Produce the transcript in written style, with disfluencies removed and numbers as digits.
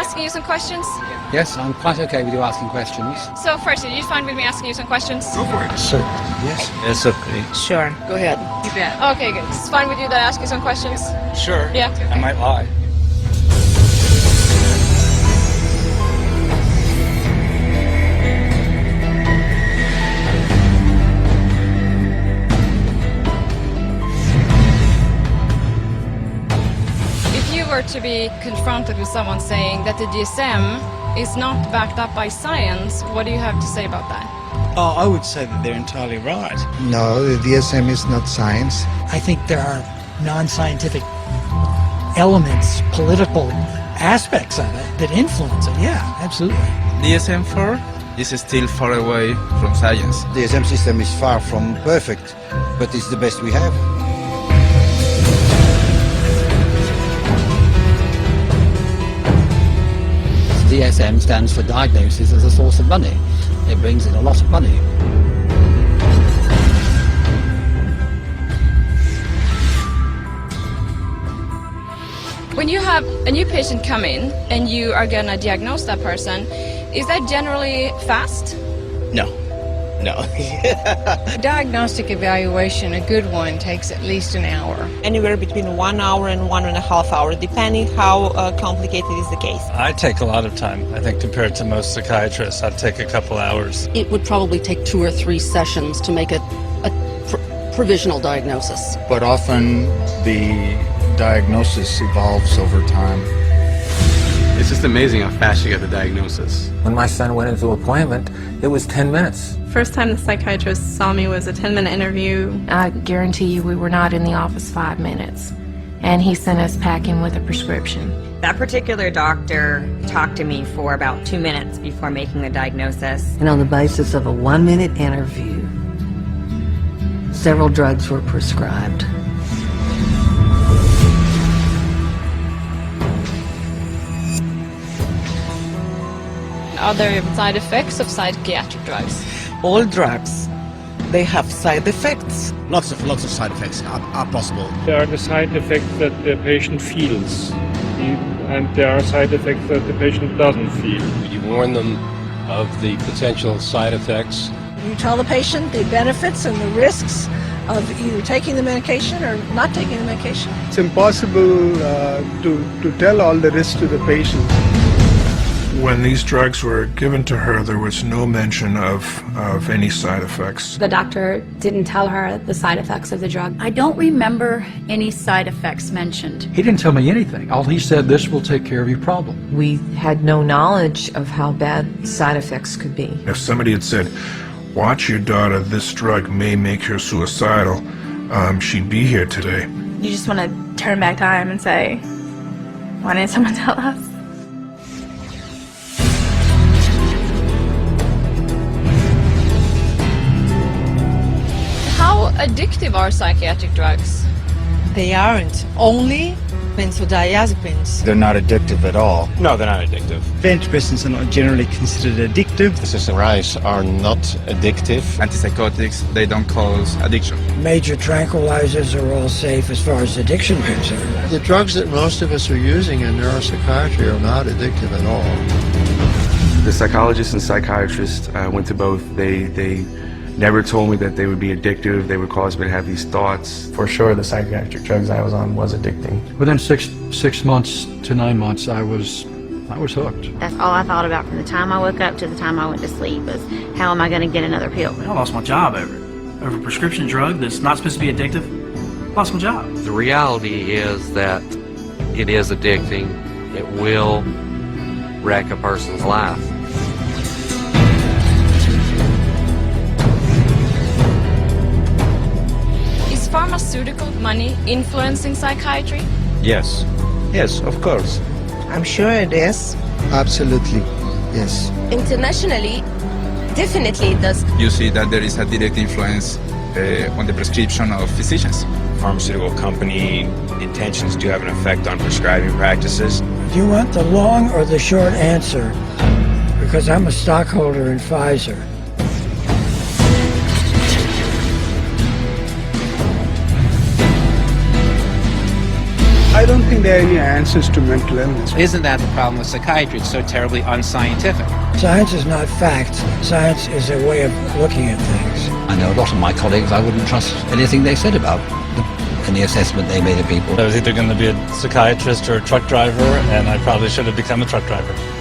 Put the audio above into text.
asking you some questions? Yes, I'm quite okay with you asking questions. So first, are you fine with me asking you some questions? Go for it. Sure. Yes. It's okay. Sure, go ahead. You bet. Okay, good. It's fine with you that I ask you some questions? Sure. Yeah. Okay. I might lie. If you were to be confronted with someone saying that the DSM is not backed up by science, what do you have to say about that? Oh, I would say that they're entirely right. No, the DSM is not science. I think there are non-scientific elements, political aspects of it that influence it. Yeah, absolutely. DSM-4 is still far away from science. The DSM system is far from perfect, but it's the best we have. DSM stands for diagnosis as a source of money. It brings in a lot of money. When you have a new patient come in and you are gonna diagnose that person, is that generally fast? No. Diagnostic evaluation, a good one, takes at least an hour. Anywhere between 1 hour and 1.5 hours, depending how complicated is the case. I take a lot of time. I think compared to most psychiatrists, I'd take a couple hours. It would probably take 2 or 3 sessions to make a provisional diagnosis. But often the diagnosis evolves over time. It's just amazing how fast you get the diagnosis. When my son went into an appointment, it was 10 minutes. First time the psychiatrist saw me was a 10-minute interview. I guarantee you we were not in the office 5 minutes. And he sent us packing with a prescription. That particular doctor talked to me for about 2 minutes before making the diagnosis. And on the basis of a 1-minute interview, several drugs were prescribed. Are there side effects of psychiatric drugs? All drugs, they have side effects. Lots of side effects are possible. There are the side effects that the patient feels, and there are side effects that the patient doesn't feel. You warn them of the potential side effects. You tell the patient the benefits and the risks of either taking the medication or not taking the medication. It's impossible to tell all the risks to the patient. When these drugs were given to her, there was no mention of any side effects. The doctor didn't tell her the side effects of the drug. I don't remember any side effects mentioned. He didn't tell me anything. All he said, this will take care of your problem. We had no knowledge of how bad side effects could be. If somebody had said, watch your daughter, this drug may make her suicidal, she'd be here today. You just want to turn back time and say, why didn't someone tell us? How addictive are psychiatric drugs? They aren't. Only benzodiazepines. They're not addictive at all. No, they're not addictive. Antidepressants are not generally considered addictive. SSRIs are not addictive. Antipsychotics, they don't cause addiction. Major tranquilizers are all safe as far as addiction is concerned. The drugs that most of us are using in neuropsychiatry are not addictive at all. The psychologists and psychiatrists I went to both. They never told me that they would be addictive, they would cause me to have these thoughts. For sure, the psychiatric drugs I was on was addicting. Within six months to 9 months, I was hooked. That's all I thought about from the time I woke up to the time I went to sleep was, how am I going to get another pill? I lost my job over a prescription drug that's not supposed to be addictive. Lost my job. The reality is that it is addicting. It will wreck a person's life. Is pharmaceutical money influencing psychiatry? Yes, of course. I'm sure it is. Absolutely, yes. Internationally, definitely it does. You see that there is a direct influence on the prescription of physicians. Pharmaceutical company intentions do have an effect on prescribing practices. Do you want the long or the short answer? Because I'm a stockholder in Pfizer. I don't think there any answers to mental illness. Isn't that the problem with psychiatry? It's so terribly unscientific. Science is not fact. Science is a way of looking at things. I know a lot of my colleagues, I wouldn't trust anything they said about any assessment they made of people. I was either going to be a psychiatrist or a truck driver, and I probably should have become a truck driver.